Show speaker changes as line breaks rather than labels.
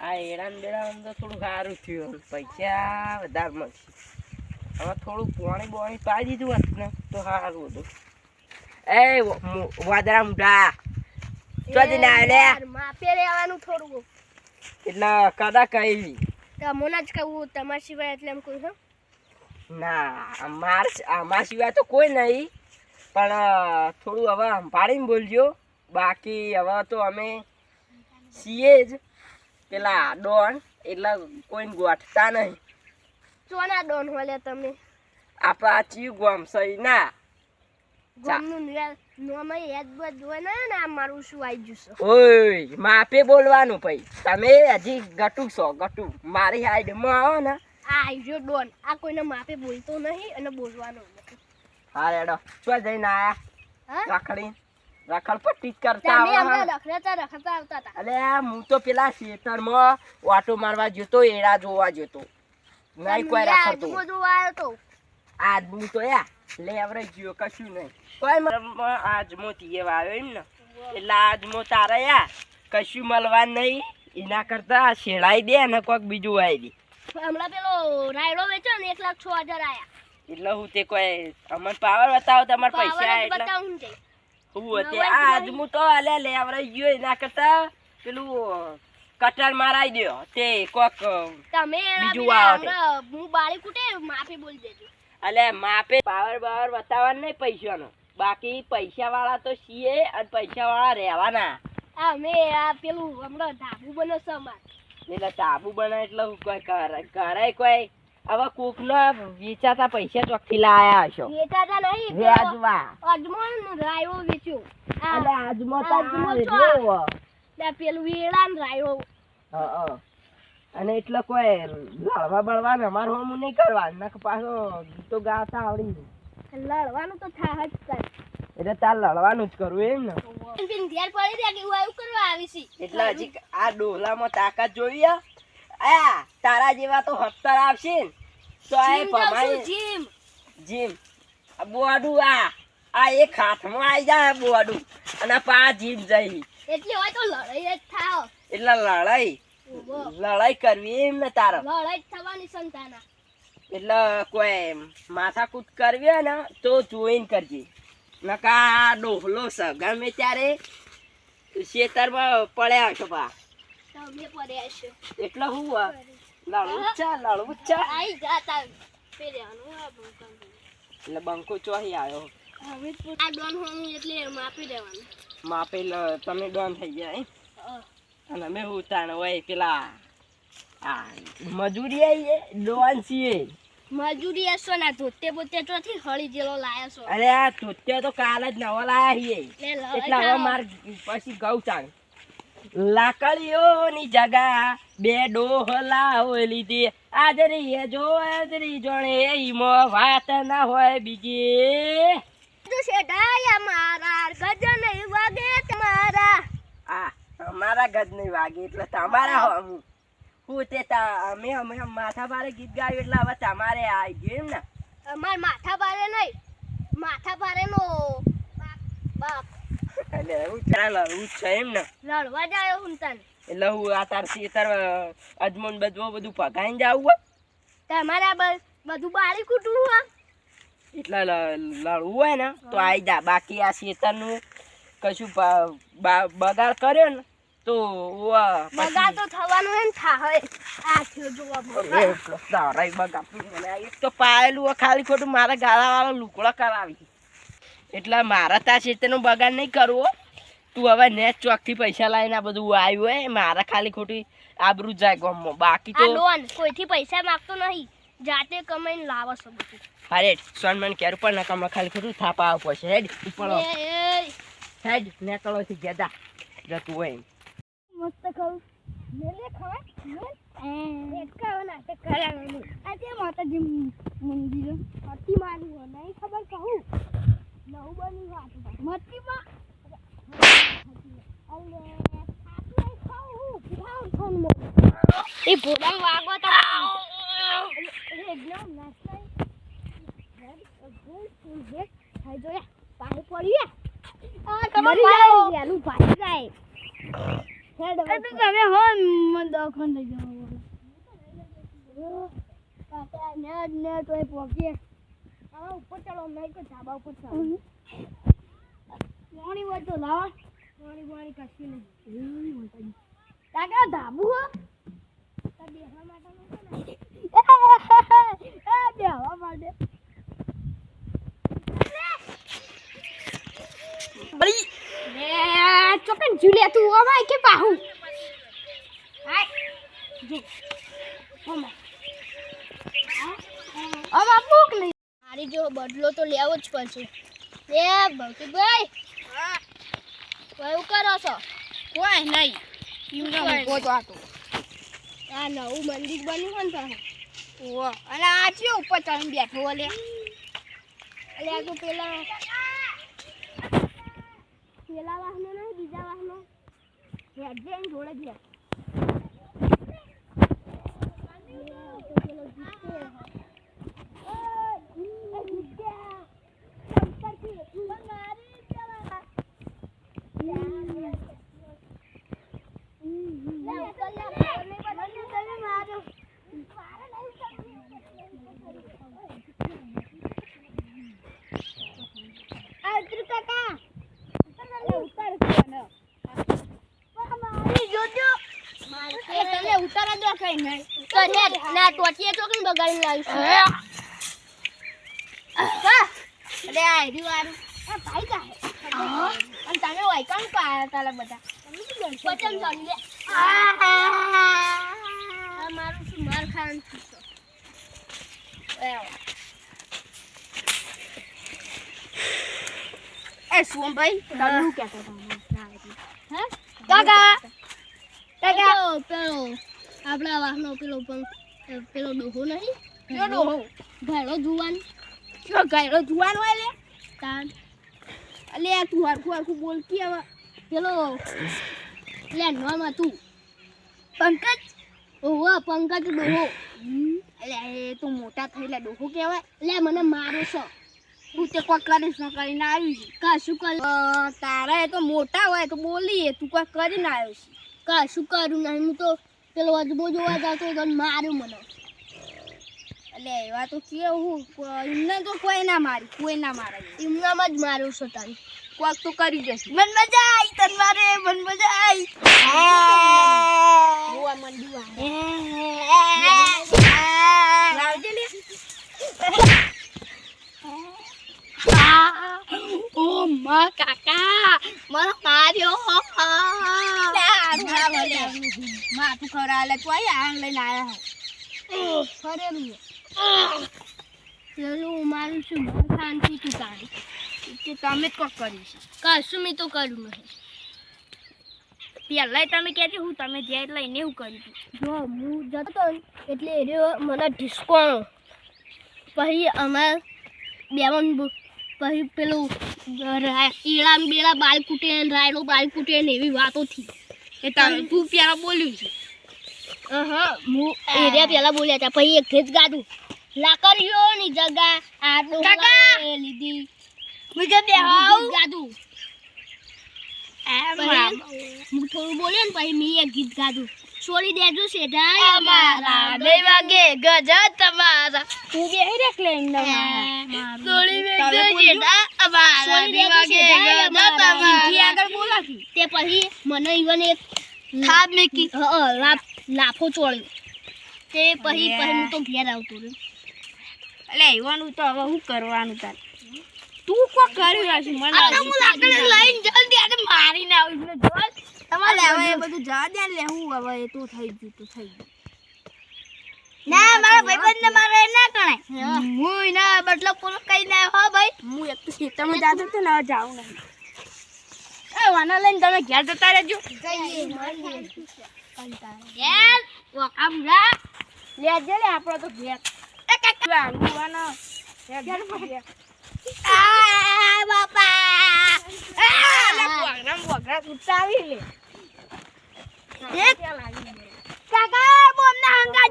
આ એડાન બેડાન તો થોડું સારું થયું, પૈસા વધારે મળશે. હવે થોડું પાણી પાઈ દીધું હોત ને તો સારું હતું. એ વાદળા મુઢા ચોથી ના લે
માપે રહેવાનું થોડું.
એટલે કદા કઈ
તમને જ કહું, તમારા સિવાય એટલે એમ કહું છું.
ના અમારા સિવાય તો કોઈ નહીં, પણ થોડું હવે સંભાળીને બોલજો. બાકી હવે તો અમે છીએ જ પેલા ડોન, એટલે કોઈને ગોઠતા નહીં.
ચોના ડોન હોલે તમે?
આપણા ચીવ ગોમ સહી ના
ગામનું નામ યાદ બદ હોય ને આ મારું શું આવી જશે.
ઓય માપે બોલવાનું ભાઈ, તમે હજી ગટુ છો ગટુ. મારી હાઈડમાં આવો ને
આ આઈજો ડોન, આ કોઈને માપે બોલતો નહીં અને બોલવાનું નથી.
હા રેડો શું જઈને આયા?
હા
રખડ પટ્ટી કરતા
રખડતા આવતા હતા.
અલે હું તો પેલા ખેતરમાં વાટો મારવા જતો, એડા જોવા જતો, નહીં કોઈ રખડતો.
બધું આવ્યો તો
આદમી તો યા લેવરે ગયો કશું નહીં. કોઈ આજમો તીએ વાવ્યો એમ ને, એટલે આજમો તારે યા કશું મળવા નહીં. એના કરતા શેડાઈ દે ને કોઈક બીજું આવી દે.
હમણાં પેલો રાયડો વેચ્યો ને 1,06,000 આયા.
એટલે હું તે કોઈ અમને પાવર બતાવો, તમારે પૈસા એટલે
બતાવું છે
હું તે આજમો તો આલે લેવરે ગયો. એના કરતા પેલું કટર મારાઈ દો તે કોક
તમે
બીજું વાવો.
હું બાળી કુટે માફી બોલી દેજો.
અલે માપે પાવર બતાવવાનું નહીં પૈસાનો. બાકી પૈસા વાળા તો છીએ અને પૈસા વાળા રહેવાના.
અમે આ પેલું હમણાં ધાબુ બનો સમાર,
એટલે ધાબુ બને એટલે કોઈ ઘરે કોઈ હવે કોક નો વેચાતા પૈસા ચોખ્ખી લાયા હશો.
વેચાતા નહીં,
વ્યાજવા
અજમોન રાયડો વેચ્યો.
અલે આજમો
પેલું વેળા ને રાયડો.
અને એટલે કોઈ લડવા બળવા અમારે હું નહીં કરવાનું. નક પાછો ગીતો ગાતા આવડી
લડવાનું તો થાય જ થાય.
એટલે તાર લડવાનું જ કરવું એમ ને.
ધ્યાન પડી રહ્યા કે હું આવું કરવા આવી છી.
એટલે હજી આ ડોલામાં તાકાત જોઈએ. આ તારા જેવા તો 70 આવશે ને તો આ ભમાઈ જીમ બોડું આ એક હાથમાં આવી જાય બોડું અને પા જીમ જઈ.
એટલે હોય તો લડાઈ જ થાવ.
એટલે લડાઈ કરવી એમ ને તારે.
લડાઈ થવાની સંતાના.
એટલે કોઈ માથાકૂટ કરવી હોય ને તો જોઈને કરજે. નકા ડોહલો છે ગમે ત્યારે ખેતરમાં પડ્યા હશો પા.
તમે પડ્યા છો
એટલે હું લડવું છે.
આઈ જાતા પેરેવાનું આ બંકો.
એટલે બંકો ચોહી આવ્યો.
હવે આ ડોન હોનું એટલે માપી દેવાનું.
માપે તમે ડોન થઈ જાય. અને અમે ઉતાણ હોય પેલા મજૂરી આવી ડોન છીએ.
મજૂરી હશો ના ધોતે બોતે ચોથી હળી જેલો લાયા છો.
અરે આ ધોતે તો કાલ જ નવો લાયા છીએ. એટલે હવે માર પછી ઘઉં ચાલ લાકડીઓની જગા બે ડોહ લાવો લીધી. આજરી જો આજરી જોણે એમાં વાત ના હોય બીજી.
શેઠાયા મારા ગજ નહીં વાગે તમારા.
અમારા ગજ નહીં વાગે એટલે તમારા હું તે અમે માથા ભારે ગીત ગાયું એટલે હવે તમારે આવી ગયું એમ ને.
અમાર માથા ભારે નહીં, માથા ભારે નો બાપ.
એટલે એવું લડવું છે એમ ને.
લડવા જાય હું તને.
એટલે હું આ તાર અજમોન બધું પગાઈને જાવું હોય.
તમારા બધું બાળી કૂટવું હોય
એટલે લડવું હોય ને તો આવી જા. બાકી આ ખેતરનું કશું બગાડ કર્યો ને તો
બગાડ તો થવાનું હે ને થાય. આ થયો જોવા
બગાડ એક તો પાયેલું ખાલી ખોટું મારા ગાળા વાળો લુકડા કરાવી. એટલે મારા તાર ખેતરનું બગાડ નહીં કરવો. તું હવે નેટ ચોકથી પૈસા લાવીને આ બધું આવ્યું હોય મારા ખાલી ખોટી આબરૂ જાય ગામમાં. બાકી તો
કોઈથી પૈસા માંગતો નહીં, જાતે કમાઈને લાવો છો બધું.
અરે સોન મને કેરું પણ ના કમા ખાલી ખોટું થાપા આવવું પડશે. હેડ ઉપર હેડ ને કળો થી ગેદા જતું હોય
મસ્ત ખાવ મેલે ખાય એક કાવ નાટક કરાવવાનું. આજે માતાજી મંદિર હતી મારું નહીં ખબર કહું નવું બની વાત મતીમાં એ ભોળા વાગો તો એકદમ નાસ્તા ખાઈ જોયા પાણી પડ્યું. આ તમારે વેલું ભાઈ જાય. તમે હો દવાખાને લઈ જવા કાકા ને તોય પોકે હવે ઉપર ચાલો નહીં કે ધાબા ઉપર ચાલો પાણી હોય તો લાવ પાણી કશી નહીં કાકા ધાબુ હો બેહવા માટે બેહવા માટે બળી ચોકન જુલિયા તું આવા કે પાહુ હાય જો હવે ભૂખ નહીં મારી જો બદલો તો લેવો જ પડશે એ ભૌતિકભાઈ હા કયું કરો છો કોઈ નહીં ઈમરા કો તો આતો આ નવું મંદિર બન્યું છે ને ઓ અને આ છે ઉપર ચડીને બેઠો ઓલે અલે આ તો પેલા વાહનો નહીં બીજા વાહનો હેડ જઈને જોડે ગયા ઉતારા દો કઈ નહીં તો હેડ ના ટોટીએ ચોકન બગાડી લાવીશું હા અરે આ રીવારું આ ભાઈ કા અને તમે હોય કામ પાયા તાલા બધા તમે શું પચમ ચાલી લે આ મારું શું માર ખાન છો એ સુમ ભાઈ તમે કેતો હે કાકા કાકા પેલો આપણા વાહનો પેલો ડોહો નહીં પેલો ડોહો ઘાયલો જુવાન કયો ઘાયલો જુવાન હોય લે તાન અલે તું હરખું બોલતી હવે પેલો લે નામ તું પંકજ ઓહો પંકજ ડોહો અલે એ તો મોટા થઈલા ડોહો કહેવાય લે મને મારો છો તું તે કોઈ કરીશ ન કરીને આવી છે કશું કર તારા એ તો મોટા હોય તો બોલીએ તું કોઈ કરીને આવ્યો છે કશું કરું નહીં હું તો પેલો અજબો જોવા જતો તો માર્યું મને એટલે એવા તો કેવું એમને તો કોઈ ના મારે એમનામાં જ માર્યો છો તારી કોક તો કરી જશે મન મજા આવી તન મારે મન મજા આવી બોવા મંડુઆ લાવજે લે ઓ મા કાકા મને માર્યો માથું ખવડાવે તો આંગ લઈને આવ્યા ફરેલું પેલું મારું શું શાંતિ તું તારી તમે જ કોક કર્યું છે કશું મેં તો કર્યું નહીં પહેલાં તમે કહેજો હું તમે જ્યાં લઈને એવું કર્યું જો હું જતો એટલે એ મને ઢીસકોણો પછી અમારે બેવન પછી પેલું ઈળા બેળા બાલ કૂટે રાયડો બાલ કૂટે ને એવી વાતો થઈ એ તું પેલા બોલ્યું છે હા હું એરિયા પેલા બોલ્યા હતા પછી એક જ ગાધું લાકડીઓ ની જગા આ લીધી ગાધું હું થોડું બોલ્યો ને પછી મેં એક ગીત ગાધું છોડી દેજો સેઠા અમારા 2 વાગે ગજ તમારા તું બેહી રે ક્લેમ છોડી દેજો સેઠા અમારા 2 વાગે ગજ તમારા આગળ બોલાતી તે પછી મને ઈવન એક થાપ મેકી લાફો ચોળ્યો તે પછી હું તો ઘેર આવતો રહ્યો એટલે ઈવાનું તો હવે શું કરવાનું તાર તું કો કરી રાખ મને હું લાકડી લઈને જલ્દી આને મારીને આવીને જો તમારે હવે એ બધું જા દે લે હું હવે એ તો થઈ ગયું ના મારા ભાઈબંધને મારે ના કણાય હું ના બદલો પૂરો કઈ ના હો ભાઈ હું એક તો ખેતરમાં જાતો તો ના જાઉં નહીં એ વાના લઈને તમે ઘેર જતા રહેજો ઘેર વકામરા લેજે લે આપણો તો ઘેર એ કાકા આંગવાના ઘેર આ બાપા આ પ્રોગ્રામ ઉતાવી લે કાકા બોમ ના હંગા